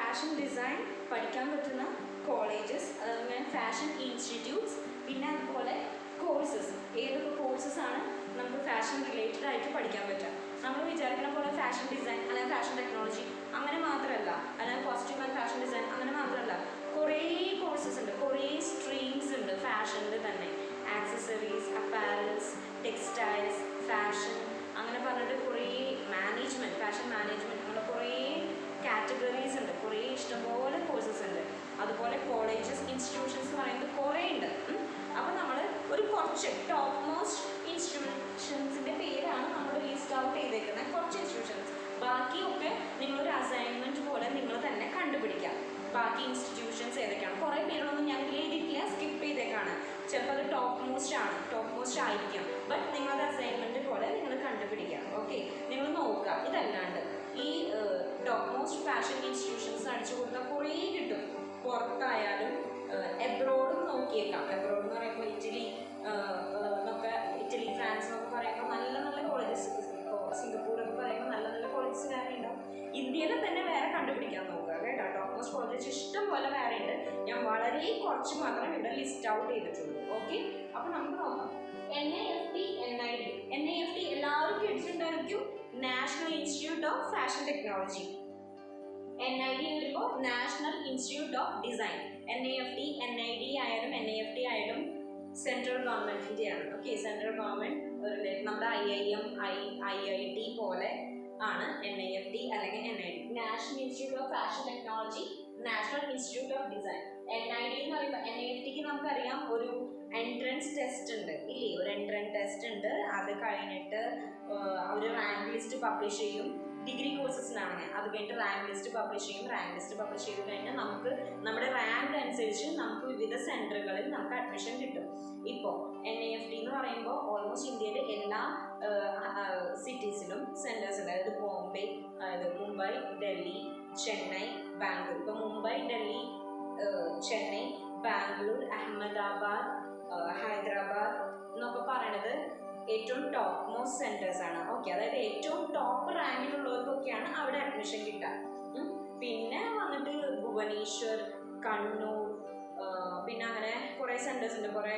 Fashion design പഠിക്കാൻ പറ്റുന്ന colleges, അതുപോലെ ഫാഷൻ ഇൻസ്റ്റിറ്റ്യൂട്ട്സ്, പിന്നെ അതുപോലെ കോഴ്സസ്. ഏതൊക്കെ കോഴ്സസ് ആണ് നമുക്ക് ഫാഷൻ റിലേറ്റഡ് ആയിട്ട് പഠിക്കാൻ പറ്റുക? നമ്മൾ വിചാരിക്കുന്ന പോലെ ഫാഷൻ ഡിസൈൻ അല്ലെങ്കിൽ ഫാഷൻ ടെക്നോളജി അങ്ങനെ മാത്രമല്ല, അല്ലെങ്കിൽ കോസ്റ്റ്യൂം ആൻഡ് ഫാഷൻ ഡിസൈൻ അങ്ങനെ മാത്രമല്ല, കുറേ കോഴ്സസ് ഉണ്ട്, കുറേ സ്ട്രീംസ് ഉണ്ട് ഫാഷനിൽ തന്നെ. ആക്സസറീസ്, അപ്പാരൽസ്, ടെക്സ്റ്റൈൽസ്, ഫാഷൻ അങ്ങനെ പറഞ്ഞിട്ട് കുറേ മാനേജ്മെൻറ്റ്, ഫാഷൻ മാനേജ്മെൻറ്റ്, അങ്ങനെ കുറേ കാറ്റഗറീസ് ഉണ്ട്, കുറേ ഇഷ്ടംപോലെ കോഴ്സസ് ഉണ്ട്. അതുപോലെ കോളേജസ്, ഇൻസ്റ്റിറ്റ്യൂഷൻസ് എന്ന് പറയുന്നത് കുറേ ഉണ്ട്. അപ്പോൾ നമ്മൾ ഒരു കുറച്ച് ടോപ്പ് മോസ്റ്റ് ഇൻസ്റ്റിറ്റ്യൂഷൻസിൻ്റെ പേരാണ് നമ്മൾ ലിസ്റ്റ് ഔട്ട് ചെയ്തേക്കുന്നത്, കുറച്ച് ഇൻസ്റ്റിറ്റ്യൂഷൻസ്. ബാക്കിയൊക്കെ നിങ്ങളൊരു അസൈൻമെൻറ്റ് പോലെ നിങ്ങൾ തന്നെ കണ്ടുപിടിക്കാം. ബാക്കി ഇൻസ്റ്റിറ്റ്യൂഷൻസ് ഏതൊക്കെയാണ്? കുറേ പേരുകളൊന്നും ഞാൻ എഴുതിയിട്ടില്ല, സ്കിപ്പ് ചെയ്തേക്കാണ്. ചിലപ്പോൾ അത് ടോപ്പ് മോസ്റ്റ് ആയിരിക്കും. ബട്ട് നിങ്ങളത് അസൈൻമെൻറ്റ് പോലെ നിങ്ങൾ കണ്ടുപിടിക്കാം. ഓക്കെ, നിങ്ങൾ നോക്കുക. ഇതല്ലാണ്ട് ഈ ടോപ്പ് മോസ്റ്റ് ഫാഷൻ ഇൻസ്റ്റിറ്റ്യൂഷൻസ് അടിച്ചു കൊടുത്താൽ കുറേ കിട്ടും. പുറത്തായാലും എബ്രോഡും നോക്കിയേക്കാം. എബ്രോഡ് എന്ന് പറയുമ്പോൾ ഇറ്റലി, ഫ്രാൻസ് എന്നൊക്കെ പറയുമ്പോൾ നല്ല നല്ല കോളേജസ്, സിംഗപ്പൂർ എന്ന് പറയുമ്പോൾ നല്ല നല്ല കോളേജസ് വേറെ ഉണ്ടാവും. ഇന്ത്യയിൽ തന്നെ വേറെ കണ്ടുപിടിക്കാൻ നോക്കുക കേട്ടോ. ടോപ്പ് മോസ്റ്റ് കോളേജസ് ഇഷ്ടം പോലെ വേറെ ഉണ്ട്. ഞാൻ വളരെ കുറച്ച് മാത്രമേ ഇവിടെ ലിസ്റ്റ് ഔട്ട് ചെയ്തിട്ടുള്ളൂ. ഓക്കെ, അപ്പോൾ നമുക്ക് നോക്കാം. NIFT, NID. NIFT എല്ലാവരും കേട്ടിട്ടുണ്ടായിരിക്കും, National Institute of Fashion Technology. NID വരുമ്പോൾ National Institute of Design. NIFT, NID ആയാലും NIFT ആയാലും സെൻട്രൽ ഗവൺമെൻറ്റിൻ്റെയാണ്. ഓക്കെ, സെൻട്രൽ ഗവൺമെൻറ് നമ്മുടെ IIM, IIT പോലെ ആണ് NIFT അല്ലെങ്കിൽ NID. National Institute of Fashion Technology, National Institute of Design. NID എന്ന് പറയുമ്പോൾ NIFTക്ക് നമുക്കറിയാം ഒരു എൻട്രൻസ് ടെസ്റ്റ് ഉണ്ട് ഇല്ലേ? ഒരു എൻട്രൻസ് ടെസ്റ്റ് ഉണ്ട്. അത് കഴിഞ്ഞിട്ട് അവർ റാങ്ക് ലിസ്റ്റ് പബ്ലിഷ് ചെയ്യും. ഡിഗ്രി കോഴ്സസിനാണ്. അത് കഴിഞ്ഞിട്ട് റാങ്ക് ലിസ്റ്റ് പബ്ലിഷ് ചെയ്യും. റാങ്ക് ലിസ്റ്റ് പബ്ലിഷ് ചെയ്ത് കഴിഞ്ഞാൽ നമുക്ക് നമ്മുടെ റാങ്ക് അനുസരിച്ച് നമുക്ക് വിവിധ സെൻറ്ററുകളിൽ നമുക്ക് അഡ്മിഷൻ കിട്ടും. ഇപ്പോൾ NIFT എന്ന് പറയുമ്പോൾ ഓൾമോസ്റ്റ് ഇന്ത്യയിലെ എല്ലാ സിറ്റീസിലും സെൻറ്റേഴ്സ് ഉണ്ട്. അതായത് ബോംബെ, അതായത് മുംബൈ, ഡൽഹി, ചെന്നൈ, ബാംഗ്ലൂർ. ഇപ്പോൾ മുംബൈ, ഡൽഹി, ചെന്നൈ, ബാംഗ്ലൂർ, അഹമ്മദാബാദ്, ഹൈദരാബാദ് എന്നൊക്കെ പറയണത് ഏറ്റവും ടോപ്പ് മോസ്റ്റ് സെൻറ്റേഴ്സ് ആണ്. ഓക്കെ, അതായത് ഏറ്റവും ടോപ്പ് റാങ്കിലുള്ളവർക്കൊക്കെയാണ് അവിടെ അഡ്മിഷൻ കിട്ടുക. പിന്നെ വന്നിട്ട് ഭുവനേശ്വർ, കണ്ണൂർ, പിന്നെ അങ്ങനെ കുറേ സെൻറ്റേഴ്സ് ഉണ്ട്. കുറേ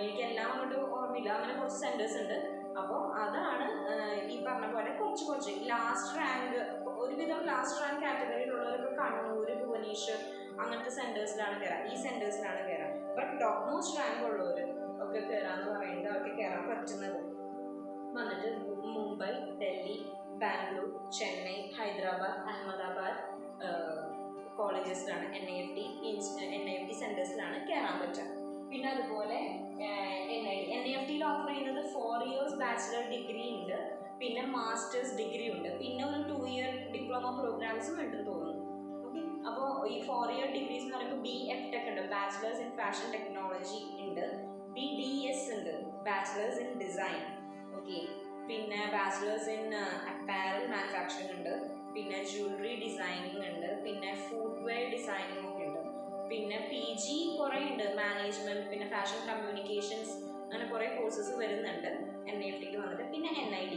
എനിക്കെല്ലാം അങ്ങോട്ട് ഓർമ്മയില്ല, അങ്ങനെ കുറച്ച് സെൻറ്റേഴ്സ് ഉണ്ട്. അപ്പോൾ അതാണ് ഈ പറഞ്ഞ പോലെ കുറച്ച് ലാസ്റ്റ് റാങ്ക്, ഒരുവിധം ലാസ്റ്റ് റാങ്ക് കാറ്റഗറിയിലുള്ളവർക്ക് കണ്ണൂർ, ഭുവനേശ്വർ അങ്ങനത്തെ സെൻറ്റേഴ്സിലാണ് കയറാം. ഈ സെൻറ്റേഴ്സിലാണ് കയറാം. ബട്ട് ടോപ്പ് മോസ്റ്റ് റാങ്ക് ഉള്ളവർ ഒക്കെ കയറാമെന്ന് പറയുന്നത് അവർക്ക് കയറാൻ പറ്റുന്നത് വന്നിട്ട് മുംബൈ, ഡൽഹി, ബാംഗ്ലൂർ, ചെന്നൈ, ഹൈദരാബാദ്, അഹമ്മദാബാദ് കോളേജസിലാണ്. NIFT സെൻറ്റേഴ്സിലാണ് കയറാൻ പറ്റുക. പിന്നെ അതുപോലെ NIFTയിൽ ഓഫർ ചെയ്യുന്നത് 4 years ബാച്ചിലർ ഡിഗ്രി ഉണ്ട്, പിന്നെ മാസ്റ്റേഴ്സ് ഡിഗ്രി ഉണ്ട്, പിന്നെ ഒരു 2 year ഡിപ്ലോമ പ്രോഗ്രാംസും ഉണ്ടെന്ന് തോന്നുന്നു. ഓക്കെ, അപ്പോൾ ഈ 4 year ഡിഗ്രീസ് എന്ന് പറയുമ്പോൾ BFTech ഉണ്ട്, ബാച്ചിലേഴ്സ് ഇൻ ഫാഷൻ ടെക്നോളജി ഉണ്ട്, BDS ഉണ്ട്, ബാച്ചിലേഴ്സ് ഇൻ ഡിസൈൻ. ഓക്കെ, പിന്നെ ബാച്ചിലേഴ്സ് ഇൻ അപ്പാരൽ മാനുഫാക്ചറിംഗ് ഉണ്ട്, പിന്നെ ജ്വല്ലറി ഡിസൈനിങ് ഉണ്ട്, പിന്നെ ഫുഡ്വെയർ ഡിസൈനിങ് ഒക്കെ ഉണ്ട്. പിന്നെ PG കുറേ ഉണ്ട്, മാനേജ്മെൻറ്റ്, പിന്നെ ഫാഷൻ കമ്മ്യൂണിക്കേഷൻസ്, അങ്ങനെ കുറേ കോഴ്സസ് വരുന്നുണ്ട് NIFTക്ക് വന്നിട്ട്. പിന്നെ NID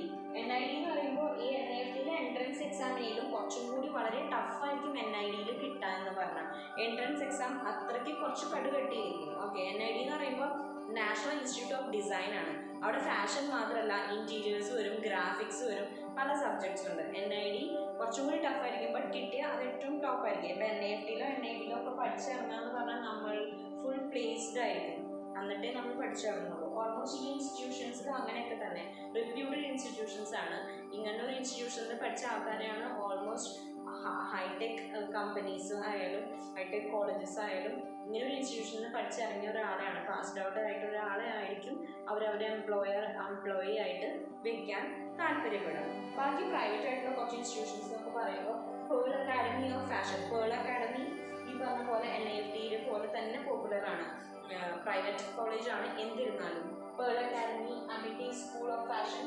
എന്ന് പറയുമ്പോൾ ഈ NIFTയിലെ എൻട്രൻസ് എക്സാമിനേലും കുറച്ചും കൂടി വളരെ ടഫായിരിക്കും NIDയിൽ കിട്ടുക എന്ന് പറഞ്ഞാൽ. എൻട്രൻസ് എക്സാം അത്രയ്ക്ക് കുറച്ച് കടുകട്ടിയായിരിക്കും. ഓക്കെ, NID എന്ന് പറയുമ്പോൾ നാഷണൽ ഇൻസ്റ്റിറ്റ്യൂട്ട് ഓഫ് ഡിസൈൻ ആണ്. അവിടെ ഫാഷൻ മാത്രമല്ല, ഇൻറ്റീരിയേഴ്സ് വരും, ഗ്രാഫിക്സ് വരും, പല സബ്ജക്ട്സ് ഉണ്ട്. NID കുറച്ചും കൂടി ടഫായിരിക്കും, ബട്ട് കിട്ടിയാൽ അത് ഏറ്റവും ടോപ്പായിരിക്കും. ഇപ്പോൾ NIFTയിലോ ഒക്കെ പഠിച്ചിറങ്ങാന്ന് പറഞ്ഞാൽ നമ്മൾ ഫുൾ പ്ലേസ്ഡ് ആയിരിക്കും, എന്നിട്ടേ നമ്മൾ പഠിച്ചിറങ്ങുള്ളൂ. ഓൾമോസ്റ്റ് ഈ ഇൻസ്റ്റിറ്റ്യൂഷൻസിൽ അങ്ങനെയൊക്കെ തന്നെ റിവ്യൂഡ് ഇൻസ്റ്റിറ്റ്യൂഷൻസ് ആണ്. ഇങ്ങനെ ഒരു ഇൻസ്റ്റിറ്റ്യൂഷനിൽ പഠിച്ച ആൾക്കാരെയാണ് ഓൾമോസ്റ്റ് ഹൈടെക് കമ്പനീസ് ആയാലും ഹൈടെക് കോളേജസ് ആയാലും ഇങ്ങനൊരു ഇൻസ്റ്റിറ്റ്യൂഷനിൽ പഠിച്ചിറങ്ങിയ ഒരാളെയാണ്, പാസ്ഡ് ഔട്ട് ആയിട്ട് ഒരാളെ ആയിരിക്കും അവരവരുടെ എംപ്ലോയി ആയിട്ട് വെക്കാൻ താല്പര്യപ്പെടുക. ബാക്കി പ്രൈവറ്റ് ആയിട്ടുള്ള കുറച്ച് ഇൻസ്റ്റിറ്റ്യൂഷൻസ് എന്നൊക്കെ പറയുമ്പോൾ pearl Academy of fashion. Pearl academy ഈ പറഞ്ഞ പോലെ NIFTയിലെ പോലെ തന്നെ പോപ്പുലറാണ്. പ്രൈവറ്റ് കോളേജാണ് എന്നിരുന്നാലും. Pearl Academy, Amity School of Fashion,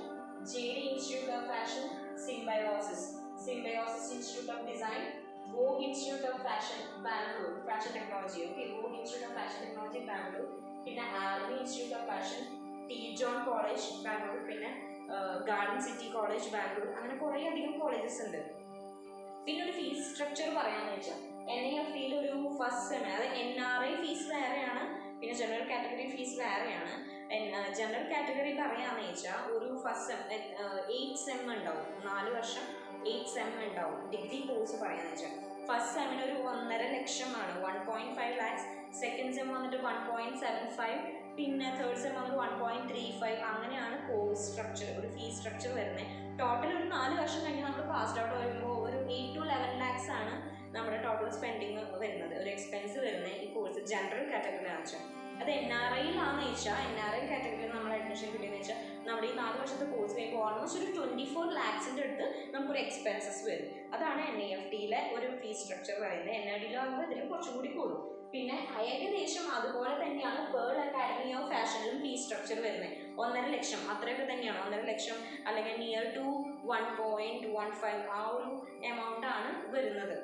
JD Institute of Fashion, Symbiosis Institute of Design, Vogue Institute of Fashion Bangalore, fashion technology. Okay, Vogue Institute of Fashion Technology Bangalore, പിന്നെ Army Institute of Fashion, T. John college Bangalore, പിന്നെ Garden city college Bangalore. അങ്ങനെ കുറേ അധികം colleges ഉണ്ട്. പിന്നെ ഒരു fees structure പറയാമെന്ന് വെച്ചാൽ NIFTയിൽ ഒരു ഫസ്റ്റ് സെം, അതായത് NRI ഫീസ് വേറെയാണ്, പിന്നെ ജനറൽ കാറ്റഗറി ഫീസ് വേറെയാണ്. ജനറൽ കാറ്റഗറി പറയാമെന്ന് വെച്ചാൽ ഒരു ഫസ്റ്റ് സെം 8 സെം ഉണ്ടാവും, 4 വർഷം 8 സെം ഉണ്ടാവും. ഡിഗ്രി കോഴ്സ് പറയാമെന്ന് വെച്ചാൽ ഫസ്റ്റ് സെമ്മിന് ഒരു 1.5 ലക്ഷമാണ്, 1.5 lakhs. സെക്കൻഡ് സെം വന്നിട്ട് 1.75, പിന്നെ തേർഡ് സെം വന്നിട്ട് 1.35. അങ്ങനെയാണ് കോഴ്സ് സ്ട്രക്ചർ, ഒരു ഫീസ് സ്ട്രക്ചർ വരുന്നത്. ടോട്ടൽ ഒരു 4 വർഷം കഴിഞ്ഞ് നമ്മൾ പാസ്ഡ് ഔട്ട് വരുമ്പോൾ ഒരു 8 to 11 lakhs ആണ് നമ്മുടെ ടോട്ടൽ സ്പെൻഡിങ് വരുന്നത്, ഒരു എക്സ്പെൻസ് വരുന്നത് ഈ കോഴ്സ് ജനറൽ കാറ്റഗറി ആണ് വെച്ചാൽ. അത് NRIയിലാണെന്ന് വെച്ചാൽ NRI കാറ്റഗറിയിൽ നമ്മൾ അഡ്മിഷൻ കിട്ടിയെന്ന് വെച്ചാൽ നമ്മുടെ ഈ 4 വർഷത്തെ കോഴ്സ് കഴിയുമ്പോൾ ഓൾമോസ്റ്റ് ഒരു 24 lakhsൻ്റെ അടുത്ത് നമുക്കൊരു എക്സ്പെൻസസ് വരും. അതാണ് NIFTയിലെ ഒരു ഫീസ് സ്ട്രക്ചർ പറയുന്നത്. NIDയിലാകുമ്പോൾ ഇതിലും കുറച്ചും കൂടി കൂടും. പിന്നെ ഏകദേശം അതുപോലെ തന്നെയാണ് പേൾ അക്കാഡമി ഓഫ് ഫാഷനിലും ഫീസ് സ്ട്രക്ചർ വരുന്നത്. 1.5 ലക്ഷം അത്രയൊക്കെ തന്നെയാണ്, 1.5 ലക്ഷം അല്ലെങ്കിൽ നിയർ ടു 1.15 ആ ഒരു എമൗണ്ട് ആണ് വരുന്നത്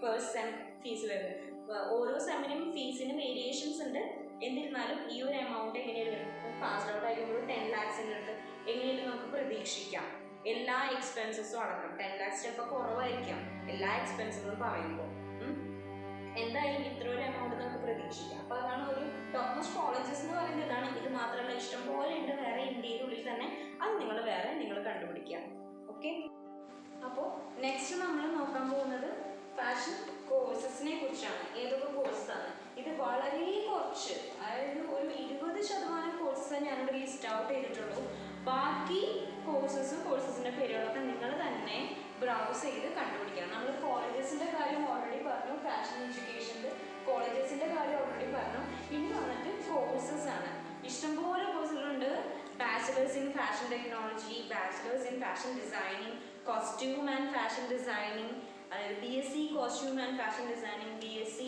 പെർ സെം ഫീസ് വരുന്നത്. ഓരോ സെമ്മിനും ഫീസിന് വേരിയേഷൻസ് ഉണ്ട്. എന്നിരുന്നാലും ഈ ഒരു എമൗണ്ട് എങ്ങനെയാണ് പാസ്ഡ് ഔട്ട് ആയിരിക്കുമ്പോൾ 10 lakhsൻ്റെ അടുത്ത് എങ്ങനെയാണ് നമുക്ക് പ്രതീക്ഷിക്കാം, എല്ലാ എക്സ്പെൻസസും അടക്കം. 10 lakhs ചിലപ്പോൾ കുറവായിരിക്കാം എല്ലാ എക്സ്പെൻസസും പറയുമ്പോൾ. എന്തായാലും ഇത്ര ഒരു എമൗണ്ട് നമുക്ക് പ്രതീക്ഷിക്കാം. അപ്പോൾ അതാണ് ഒരു ടോപ്പ് മോസ്റ്റ് കോളേജസ് എന്ന് പറയുന്നത്. ഇതാണ്. ഇത് മാത്രമല്ല ഇഷ്ടം പോലെ ഉണ്ട് വേറെ ഇന്ത്യയിലുള്ളിൽ തന്നെ, അത് നിങ്ങൾ കണ്ടുപിടിക്കുക. ഓക്കെ, അപ്പോൾ നെക്സ്റ്റ് നമ്മൾ നോക്കാൻ പോകുന്നത് ഫാഷൻ കോഴ്സസിനെ കുറിച്ചാണ്. ഏതൊക്കെ കോഴ്സാണ് ഇത്? വളരെ കുറച്ച്, അതായത് ഒരു 20% കോഴ്സസ് ഞാനിവിടെ ലിസ്റ്റ് ഔട്ട് ചെയ്തിട്ടുള്ളൂ. ബാക്കി കോഴ്സസിൻ്റെ പേരുകളൊക്കെ നിങ്ങൾ തന്നെ ബ്രൗസ് ചെയ്ത് കണ്ടുപിടിക്കണം. നമ്മൾ കോളേജസിൻ്റെ കാര്യം ഓൾറെഡി പറഞ്ഞു, ഫാഷൻ എഡ്യൂക്കേഷൻ്റെ കോളേജസിൻ്റെ കാര്യം ഓൾറെഡി പറഞ്ഞു. ഇനി വന്നിട്ട് കോഴ്സസ് ആണ്. ഇഷ്ടംപോലെ കോഴ്സുകളുണ്ട്. Bachelors in fashion technology, bachelors in fashion designing, costume and fashion designing, അതായത് BSc costume and fashion designing, BSc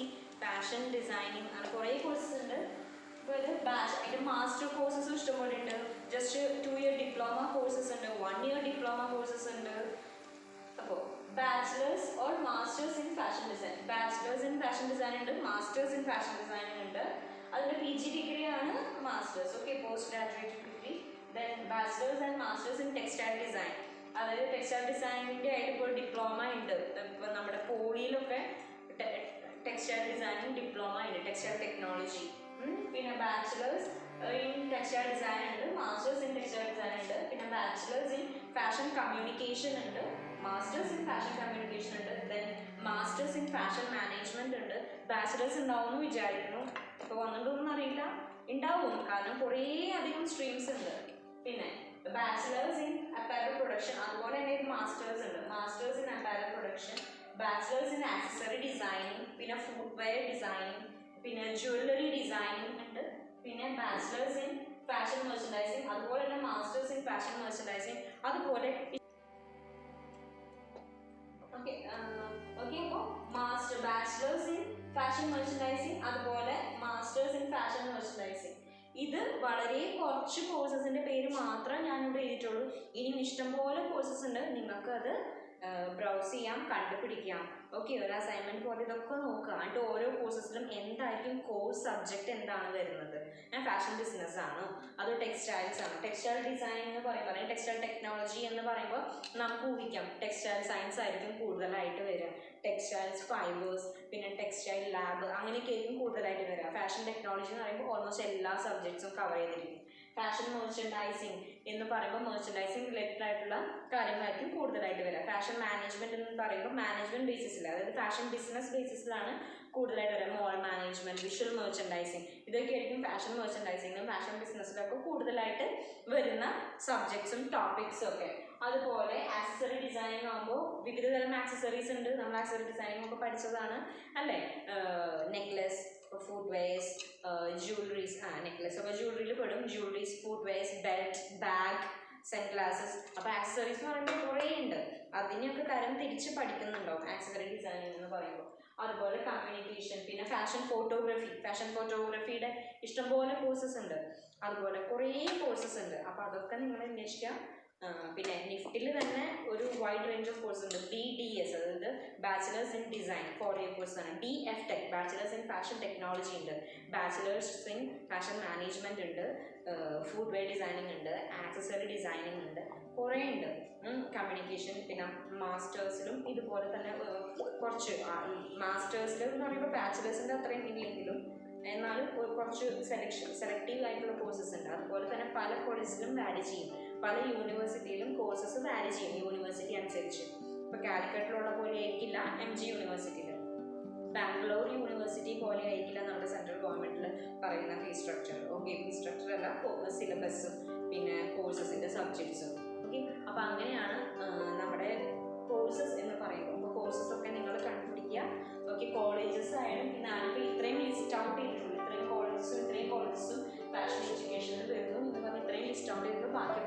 fashion designing, അങ്ങനെ കുറേ കോഴ്സസ് ഉണ്ട്. അപ്പോൾ ഇത് അതിൻ്റെ മാസ്റ്റർ കോഴ്സസും ഇഷ്ടംപോലെ ഉണ്ട്. ജസ്റ്റ് 2 year ഡിപ്ലോമ കോഴ്സസ് ഉണ്ട്, 1 year ഡിപ്ലോമ കോഴ്സസ് ഉണ്ട്. അപ്പോൾ bachelors or masters in fashion design, bachelors in fashion design ഉണ്ട്, മാസ്റ്റേഴ്സ് ഇൻ ഫാഷൻ ഡിസൈനിങ് ഉണ്ട്. അതിൻ്റെ PG ഡിഗ്രി ആണ് masters. Okay, post graduate degree. Then bachelors and masters in textile design, അതായത് textile ഡിസൈനിൻ്റെ ആയിട്ട് ഇപ്പോൾ ഡിപ്ലോമ ഉണ്ട്. ഇപ്പോൾ നമ്മുടെ പോളിയിലൊക്കെ ടെക്സ്റ്റൈൽ ഡിസൈനിങ് ഡിപ്ലോമ ഉണ്ട്, ടെക്സ്റ്റൈൽ ടെക്നോളജി. പിന്നെ ബാച്ചിലേഴ്സ് ഇൻ ടെക്സ്റ്റൈൽ ഡിസൈൻ ഉണ്ട്, മാസ്റ്റേഴ്സ് ഇൻ ടെക്സ്റ്റൈൽ ഡിസൈൻ ഉണ്ട്. പിന്നെ ബാച്ചിലേഴ്സ് ഇൻ ഫാഷൻ കമ്മ്യൂണിക്കേഷൻ ഉണ്ട്, മാസ്റ്റേഴ്സ് ഇൻ ഫാഷൻ കമ്മ്യൂണിക്കേഷൻ ഉണ്ട്. Then masters in fashion management ഉണ്ട്. ബാച്ചിലേഴ്സ് ഉണ്ടാവും എന്ന് വിചാരിക്കുന്നു, ഇപ്പോൾ വന്നിട്ടൊന്നും അറിയില്ല, ഉണ്ടാവും കാരണം കുറേ അധികം സ്ട്രീംസ് ഉണ്ട്. പിന്നെ ബാച്ചിലേഴ്സ് ഇൻ അപ്പാരൽ പ്രൊഡക്ഷൻ, അതുപോലെ തന്നെ മാസ്റ്റേഴ്സ് ഉണ്ട്, masters in apparel production, bachelors in accessory designing, പിന്നെ ഫുട്വെയർ ഡിസൈനിങ്, പിന്നെ ജ്വല്ലറി ഡിസൈനിങ് ഉണ്ട്. പിന്നെ ബാച്ചിലേഴ്സ് ഇൻ ഫാഷൻ മെർച്ചൻഡൈസിങ്, അതുപോലെ തന്നെ മാസ്റ്റേഴ്സ് ഇൻ ഫാഷൻ മെർച്ചൻഡൈസിങ്, അതുപോലെ ഓക്കെ അപ്പോൾ ബാച്ചിലേഴ്സ് ഇൻ ഫാഷൻ മെർച്ചൻഡൈസിങ്, അതുപോലെ മാസ്റ്റേഴ്സ് ഇൻ ഫാഷൻ മെർച്ചൻഡൈസിങ്. ഇത് വളരെ കുറച്ച് കോഴ്സസിൻ്റെ പേര് മാത്രമേ ഞാനിവിടെ എഴുതിയിട്ടുള്ളൂ. ഇനിയും ഇഷ്ടംപോലെ കോഴ്സസ് ഉണ്ട്, നിങ്ങൾക്ക് അത് ബ്രൗസ് ചെയ്യാം, കണ്ടുപിടിക്കാം. ഓക്കെ, ഒരു അസൈൻമെൻറ്റ് പോലെ ഇതൊക്കെ നോക്കുക. എന്നിട്ട് ഓരോ കോഴ്സസിലും എന്തായിരിക്കും കോഴ്സ് സബ്ജക്റ്റ് എന്താണ് വരുന്നത്. ഞാൻ ഫാഷൻ ബിസിനസ് ആണോ അതോ ടെക്സ്റ്റൈൽസ് ആണോ? ടെക്സ്റ്റൈൽ ഡിസൈൻ എന്ന് പറയുമ്പോൾ അല്ലെങ്കിൽ ടെക്സ്റ്റൈൽ ടെക്നോളജി എന്ന് പറയുമ്പോൾ നമുക്ക് ഊഹിക്കാം ടെക്സ്റ്റൈൽ സയൻസ് ആയിരിക്കും കൂടുതലായിട്ട് വരിക, ടെക്സ്റ്റൈൽസ് ഫൈബേഴ്സ്, പിന്നെ ടെക്സ്റ്റൈൽ ലാബ്, അങ്ങനെയൊക്കെ ആയിരിക്കും കൂടുതലായിട്ട് വരിക. ഫാഷൻ ടെക്നോളജി എന്ന് പറയുമ്പോൾ ഓൾമോസ്റ്റ് എല്ലാ സബ്ജക്ട്സും കവർ ചെയ്തിരിക്കും. ഫാഷൻ മെർച്ചൻഡൈസിങ് എന്ന് പറയുമ്പോൾ മെർച്ചൻഡൈസിങ് റിലേറ്റഡ് ആയിട്ടുള്ള കാര്യങ്ങളായിരിക്കും കൂടുതലായിട്ട് വരിക. ഫാഷൻ മാനേജ്മെന്റ് എന്ന് പറയുമ്പോൾ മാനേജ്മെന്റ് ബേസിസിൽ, അതായത് ഫാഷൻ ബിസിനസ് ബേസിസിലാണ് കൂടുതലായിട്ട് വരിക. മോൾ മാനേജ്മെന്റ്, വിഷ്വൽ മെർച്ചൻഡൈസിങ്, ഇതൊക്കെ ആയിരിക്കും ഫാഷൻ മെർച്ചൻഡൈസിങ്ങിലും ഫാഷൻ ബിസിനസ്സിലൊക്കെ കൂടുതലായിട്ട് വരുന്ന സബ്ജക്ട്സും ടോപ്പിക്സും ഒക്കെ. അതുപോലെ ആക്സസറി ഡിസൈനിങ് ആകുമ്പോൾ വിവിധ തരം ആക്സസറീസ് ഉണ്ട്. നമ്മൾ ആക്സസറി ഡിസൈനിങ് ഒക്കെ പഠിച്ചതാണ് അല്ലേ? നെക്ലസ്, ഫുട്വെയർസ്, ജ്വല്ലറീസ്, നെക്ലസ് ഒക്കെ ജ്വല്ലറിയിൽ പെടും. Jewelleries, footwears, belt, bag, sunglasses. അപ്പോൾ ആക്സസറീസ് എന്ന് പറയുമ്പോൾ കുറേ ഉണ്ട്, അതിനെയൊക്കെ തരം തിരിച്ച് പഠിക്കുന്നുണ്ടാവും ആക്സസറി ഡിസൈനിങ് എന്ന് പറയുമ്പോൾ. അതുപോലെ കമ്മ്യൂണിക്കേഷൻ, പിന്നെ ഫാഷൻ ഫോട്ടോഗ്രാഫിയുടെ ഇഷ്ടംപോലെ കോഴ്സസ് ഉണ്ട്. അതുപോലെ കുറേ കോഴ്സസ് ഉണ്ട്. അപ്പോൾ അതൊക്കെ നിങ്ങൾ അന്വേഷിക്കുക. പിന്നെ നിഫ്റ്റിൽ തന്നെ ഒരു വൈഡ് റേഞ്ച് ഓഫ് കോഴ്സ് ഉണ്ട്. BDS, അതായത് bachelor bachelors in design 4 year കോഴ്സാണ്. DF Tech bachelors in fashion technology ഉണ്ട്, ബാച്ചിലേഴ്സ് ഇൻ ഫാഷൻ മാനേജ്മെൻറ്റ് ഉണ്ട്, ഫുഡ് വെയർ ഡിസൈനിങ് ഉണ്ട്, ആക്സസറി ഡിസൈനിങ് ഉണ്ട്, കുറേ ഉണ്ട്. കമ്മ്യൂണിക്കേഷൻ, പിന്നെ മാസ്റ്റേഴ്സിലും ഇതുപോലെ തന്നെ കുറച്ച് മാസ്റ്റേഴ്സിൽ എന്ന് പറയുമ്പോൾ ബാച്ചിലേഴ്സിൻ്റെ അത്രയും ഇല്ലെങ്കിലും എന്നാലും കുറച്ച് സെലക്റ്റീവ് ആയിട്ടുള്ള കോഴ്സസ് ഉണ്ട്. അതുപോലെ തന്നെ പല കോളേജിലും വാരി ചെയ്യും, പല യൂണിവേഴ്സിറ്റിയിലും കോഴ്സസ് വാരി ചെയ്യും യൂണിവേഴ്സിറ്റി അനുസരിച്ച്. ഇപ്പോൾ കാലിക്കറ്റിലുള്ള പോലെ ആയിരിക്കില്ല MG യൂണിവേഴ്സിറ്റിയിൽ, ബാംഗ്ലൂർ യൂണിവേഴ്സിറ്റി പോലെ ആയിരിക്കില്ല നമ്മുടെ സെൻട്രൽ ഗവൺമെൻറ്റിൽ പറയുന്ന fees structure. Okay, fees structure അല്ല, സിലബസും പിന്നെ കോഴ്സസിൻ്റെ സബ്ജക്ട്സും. ഓക്കെ, അപ്പോൾ അങ്ങനെയാണ് നമ്മുടെ കോഴ്സസ് എന്ന് പറയുമ്പോൾ. അപ്പോൾ കോഴ്സസ് ഒക്കെ നിങ്ങൾ കണ്ടുപിടിക്കുക. ഓക്കെ, കോളേജസ് ആയാലും പിന്നെ ഞാനിപ്പോൾ ഇത്രയും ലിസ്റ്റ് ഔട്ട് ചെയ്തിട്ടുണ്ട്, ഇത്രയും കോളേജസും ഫാഷൻ എഡ്യൂക്കേഷനിൽ വരുന്നു എന്ന് പറഞ്ഞ് ഇത്രയും ലിസ്റ്റ് ഔട്ട് ചെയ്തിട്ട് ബാക്കി